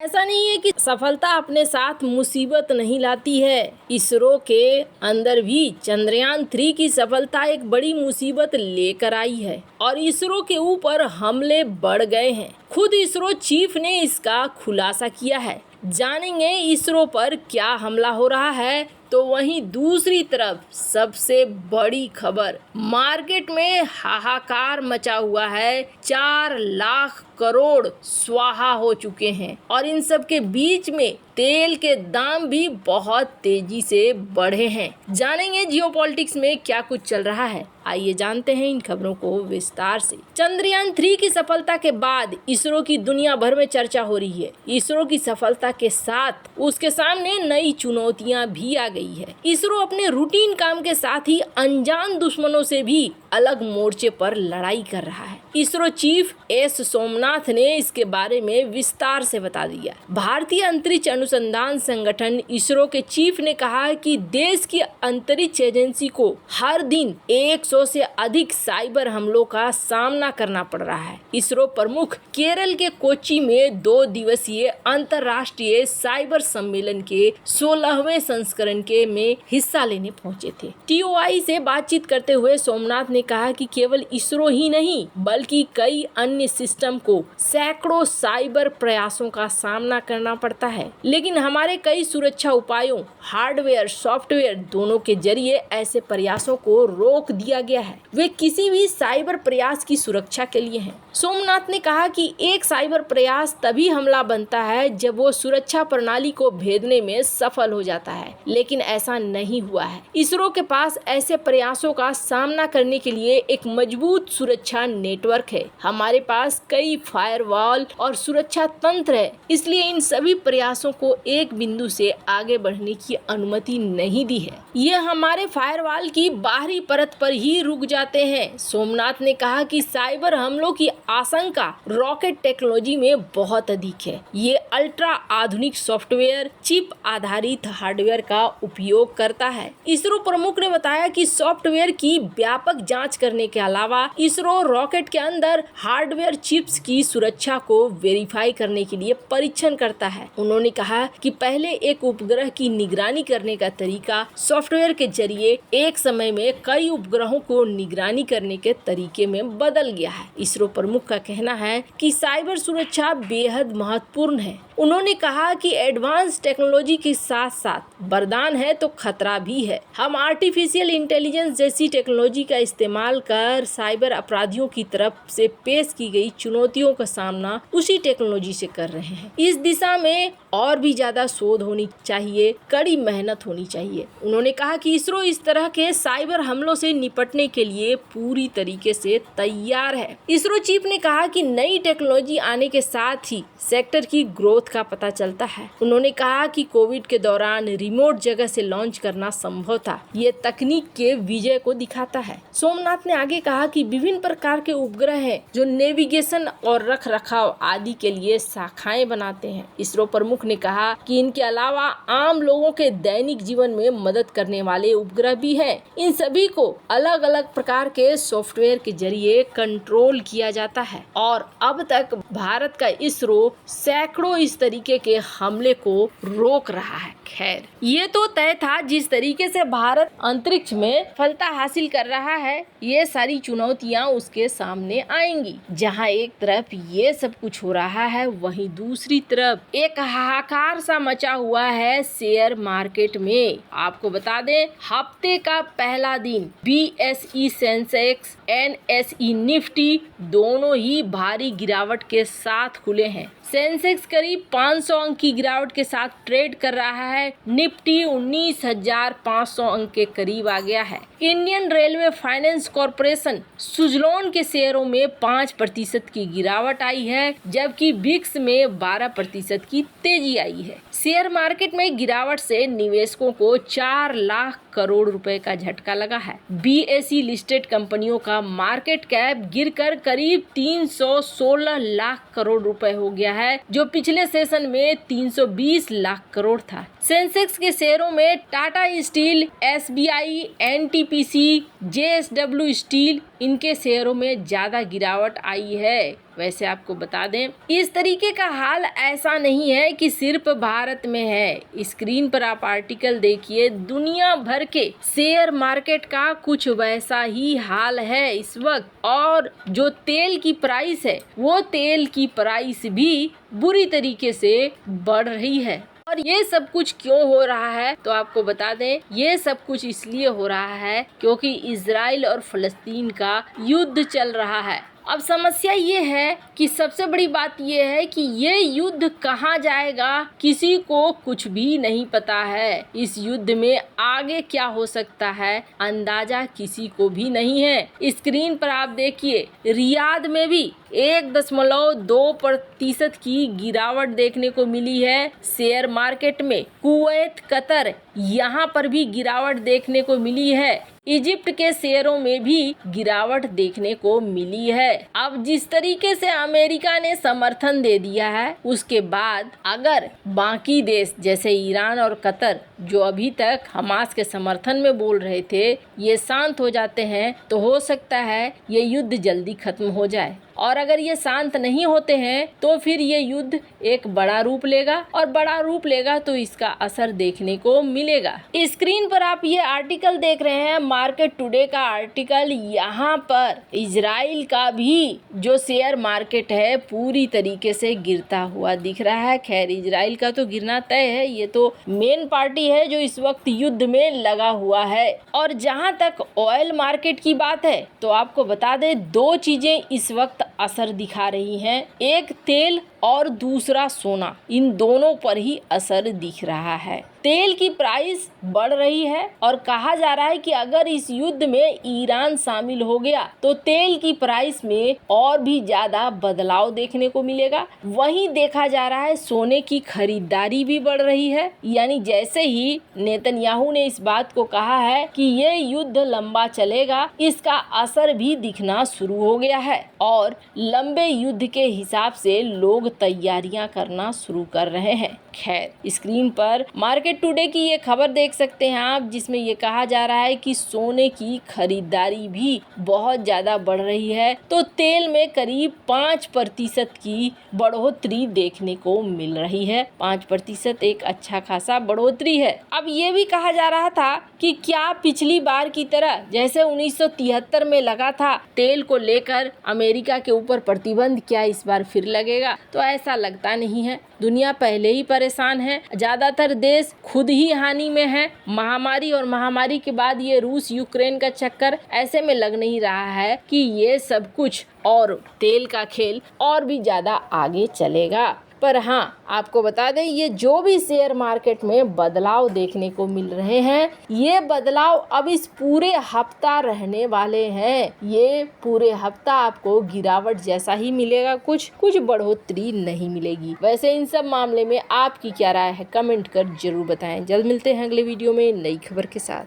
ऐसा नहीं है कि सफलता अपने साथ मुसीबत नहीं लाती है। इसरो के अंदर भी चंद्रयान-3 की सफलता एक बड़ी मुसीबत लेकर आई है और इसरो के ऊपर हमले बढ़ गए हैं। खुद इसरो चीफ ने इसका खुलासा किया है। जानेंगे इसरो पर क्या हमला हो रहा है। तो वहीं दूसरी तरफ सबसे बड़ी खबर, मार्केट में हाहाकार मचा हुआ है। 4 लाख करोड़ स्वाहा हो चुके हैं और इन सब के बीच में तेल के दाम भी बहुत तेजी से बढ़े हैं। जानेंगे जियोपॉलिटिक्स में क्या कुछ चल रहा है। आइए जानते हैं इन खबरों को विस्तार से। चंद्रयान-3 की सफलता के बाद इसरो की दुनिया भर में चर्चा हो रही है। इसरो की सफलता के साथ उसके सामने नई चुनौतियां भी आ गई है। इसरो अपने रूटीन काम के साथ ही अनजान दुश्मनों से भी अलग मोर्चे पर लड़ाई कर रहा है। इसरो चीफ एस सोमनाथ ने इसके बारे में विस्तार से बता दिया। भारतीय अंतरिक्ष अनुसंधान संगठन इसरो के चीफ ने कहा है कि देश की अंतरिक्ष एजेंसी को हर दिन 100 से अधिक साइबर हमलों का सामना करना पड़ रहा है। इसरो प्रमुख केरल के कोच्चि में 2 दिवसीय अंतर्राष्ट्रीय साइबर सम्मेलन के 16वें संस्करण के में हिस्सा लेने पहुंचे थे। TOI से बातचीत करते हुए सोमनाथ ने कहा कि केवल इसरो ही नहीं बल्कि कई अन्य सिस्टम को सैकड़ों साइबर प्रयासों का सामना करना पड़ता है, लेकिन हमारे कई सुरक्षा उपायों, हार्डवेयर सॉफ्टवेयर दोनों के जरिए ऐसे प्रयासों को रोक दिया गया है। वे किसी भी साइबर प्रयास की सुरक्षा के लिए हैं। सोमनाथ ने कहा कि एक साइबर प्रयास तभी हमला बनता है जब वो सुरक्षा प्रणाली को भेदने में सफल हो जाता है, लेकिन ऐसा नहीं हुआ है। इसरो के पास ऐसे प्रयासों का सामना करने के लिए एक मजबूत सुरक्षा नेटवर्क है। हमारे पास कई फायरवॉल और सुरक्षा तंत्र है, इसलिए इन सभी प्रयासों को एक बिंदु से आगे बढ़ने की अनुमति नहीं दी है। ये हमारे फायरवॉल की बाहरी परत पर ही रुक जाते हैं। सोमनाथ ने कहा कि साइबर हमलों की आशंका रॉकेट टेक्नोलॉजी में बहुत अधिक है। ये अल्ट्रा आधुनिक सॉफ्टवेयर, चिप आधारित हार्डवेयर का उपयोग करता है। इसरो प्रमुख ने बताया कि सॉफ्टवेयर की व्यापक जांच करने के अलावा इसरो रॉकेट के अंदर हार्डवेयर चिप्स की सुरक्षा को वेरीफाई करने के लिए परीक्षण करता है। उन्होंने कहा कि पहले एक उपग्रह की निगरानी करने का तरीका सॉफ्टवेयर के जरिए एक समय में कई उपग्रहों को निगरानी करने के तरीके में बदल गया है। इसरो प्रमुख का कहना है कि साइबर सुरक्षा बेहद महत्वपूर्ण है। उन्होंने कहा कि एडवांस टेक्नोलॉजी के साथ साथ वरदान है तो खतरा भी है। हम आर्टिफिशियल इंटेलिजेंस जैसी टेक्नोलॉजी का इस्तेमाल कर साइबर अपराधियों की तरफ से पेश की गई चुनौतियों का सामना उसी टेक्नोलॉजी से कर रहे हैं। इस दिशा में और भी ज्यादा शोध होनी चाहिए, कड़ी मेहनत होनी चाहिए। उन्होंने कहा कि इसरो इस तरह के साइबर हमलों से निपटने के लिए पूरी तरीके से तैयार है। इसरो चीफ ने कहा कि नई टेक्नोलॉजी आने के साथ ही सेक्टर की ग्रोथ का पता चलता है। उन्होंने कहा कि कोविड के दौरान रिमोट जगह से लॉन्च करना संभव था। ये तकनीक के विजय को दिखाता है। सोमनाथ ने आगे कहा कि विभिन्न प्रकार के उपग्रह हैं जो नेविगेशन और रखरखाव आदि के लिए शाखाएं बनाते हैं। इसरो प्रमुख ने कहा कि इनके अलावा आम लोगों के दैनिक जीवन में मदद करने वाले उपग्रह भी हैं। इन सभी को अलग अलग प्रकार के सॉफ्टवेयर के जरिए कंट्रोल किया जाता है और अब तक भारत का इसरो सैकड़ों इस तरीके के हमले को रोक रहा है। खैर, ये तो तय था जिस तरीके से भारत अंतरिक्ष में सफलता हासिल कर रहा है, ये सारी चुनौतियां उसके सामने आएंगी। जहां एक तरफ ये सब कुछ हो रहा है, वहीं दूसरी तरफ एक हाहाकार सा मचा हुआ है शेयर मार्केट में। आपको बता दें, हफ्ते का पहला दिन BSE सेंसेक्स, NSE निफ्टी दोनों ही भारी गिरावट के साथ खुले हैं। सेंसेक्स करीब 500 अंक की गिरावट के साथ ट्रेड कर रहा है। निफ्टी 19,500 अंक के करीब आ गया है। Indian railway finance corporation Suzlon के शेयरों में 5% की गिरावट आई है, जबकि विक्स में 12% की तेजी आई है। शेयर मार्केट में गिरावट से निवेशकों को 4 लाख करोड़ रुपए का झटका लगा है। BSE लिस्टेड कंपनियों का मार्केट कैप गिरकर करीब 316 लाख करोड़ रुपए हो गया है, जो पिछले सेशन में 320 लाख करोड़ था। सेंसेक्स के शेयरों में Tata steel, SBI, NTPC, JSW steel, इनके शेयरों में ज्यादा गिरावट आई है। वैसे आपको बता दें, इस तरीके का हाल ऐसा नहीं है कि सिर्फ भारत में है। स्क्रीन पर आप आर्टिकल देखिए, दुनिया भर के शेयर मार्केट का कुछ वैसा ही हाल है इस वक्त। और जो तेल की प्राइस है, वो तेल की प्राइस भी बुरी तरीके से बढ़ रही है। और ये सब कुछ क्यों हो रहा है, तो आपको बता दें, ये सब कुछ इसलिए हो रहा है क्योंकि इजराइल और फलस्तीन का युद्ध चल रहा है। अब समस्या ये है कि सबसे बड़ी बात ये है कि ये युद्ध कहाँ जाएगा, किसी को कुछ भी नहीं पता है। इस युद्ध में आगे क्या हो सकता है, अंदाजा किसी को भी नहीं है। स्क्रीन पर आप देखिए, रियाद में भी 1.2% की गिरावट देखने को मिली है शेयर मार्केट में। कुवैत, कतर, यहाँ पर भी गिरावट देखने को मिली है। इजिप्ट के शेयरों में भी गिरावट देखने को मिली है। अब जिस तरीके से अमेरिका ने समर्थन दे दिया है, उसके बाद अगर बाकी देश जैसे ईरान और कतर, जो अभी तक हमास के समर्थन में बोल रहे थे, ये शांत हो जाते हैं तो हो सकता है ये युद्ध जल्दी खत्म हो जाए। और अगर ये शांत नहीं होते हैं तो फिर ये युद्ध एक बड़ा रूप लेगा, और बड़ा रूप लेगा तो इसका असर देखने को मिलेगा। स्क्रीन पर आप ये आर्टिकल देख रहे हैं, मार्केट टुडे का आर्टिकल। यहाँ पर इजराइल का भी जो शेयर मार्केट है पूरी तरीके से गिरता हुआ दिख रहा है। खैर, इजराइल का तो गिरना तय है, ये तो मेन पार्टी है जो इस वक्त युद्ध में लगा हुआ है। और जहाँ तक ऑयल मार्केट की बात है, तो आपको बता दें, दो चीजें इस वक्त असर दिखा रही हैं, एक तेल और दूसरा सोना। इन दोनों पर ही असर दिख रहा है। तेल की प्राइस बढ़ रही है और कहा जा रहा है कि अगर इस युद्ध में ईरान शामिल हो गया तो तेल की प्राइस में और भी ज्यादा बदलाव देखने को मिलेगा। वहीं देखा जा रहा है सोने की खरीदारी भी बढ़ रही है। यानी जैसे ही नेतन्याहू ने इस बात को कहा है कि ये युद्ध लंबा चलेगा, इसका असर भी दिखना शुरू हो गया है और लंबे युद्ध के हिसाब से लोग तैयारियां करना शुरू कर रहे हैं। खैर, स्क्रीन पर मार्केट टुडे की ये खबर देख सकते हैं आप, जिसमें ये कहा जा रहा है कि सोने की खरीदारी भी बहुत ज्यादा बढ़ रही है। तो तेल में करीब 5% की बढ़ोतरी देखने को मिल रही है। 5% एक अच्छा खासा बढ़ोतरी है। अब ये भी कहा जा रहा था कि क्या पिछली बार की तरह जैसे 1973 में लगा था तेल को लेकर अमेरिका के ऊपर प्रतिबंध, क्या इस बार फिर लगेगा? तो ऐसा लगता नहीं है। दुनिया पहले ही परेशान है, ज्यादातर देश खुद ही हानि में है। महामारी और महामारी के बाद ये रूस यूक्रेन का चक्कर, ऐसे में लग नहीं रहा है कि ये सब कुछ और तेल का खेल और भी ज्यादा आगे चलेगा। पर हाँ, आपको बता दें, ये जो भी शेयर मार्केट में बदलाव देखने को मिल रहे हैं, ये बदलाव अब इस पूरे हफ्ता रहने वाले हैं। ये पूरे हफ्ता आपको गिरावट जैसा ही मिलेगा, कुछ बढ़ोतरी नहीं मिलेगी। वैसे इन सब मामले में आपकी क्या राय है, कमेंट कर जरूर बताएं। जल्द मिलते हैं अगले वीडियो में नई खबर के साथ।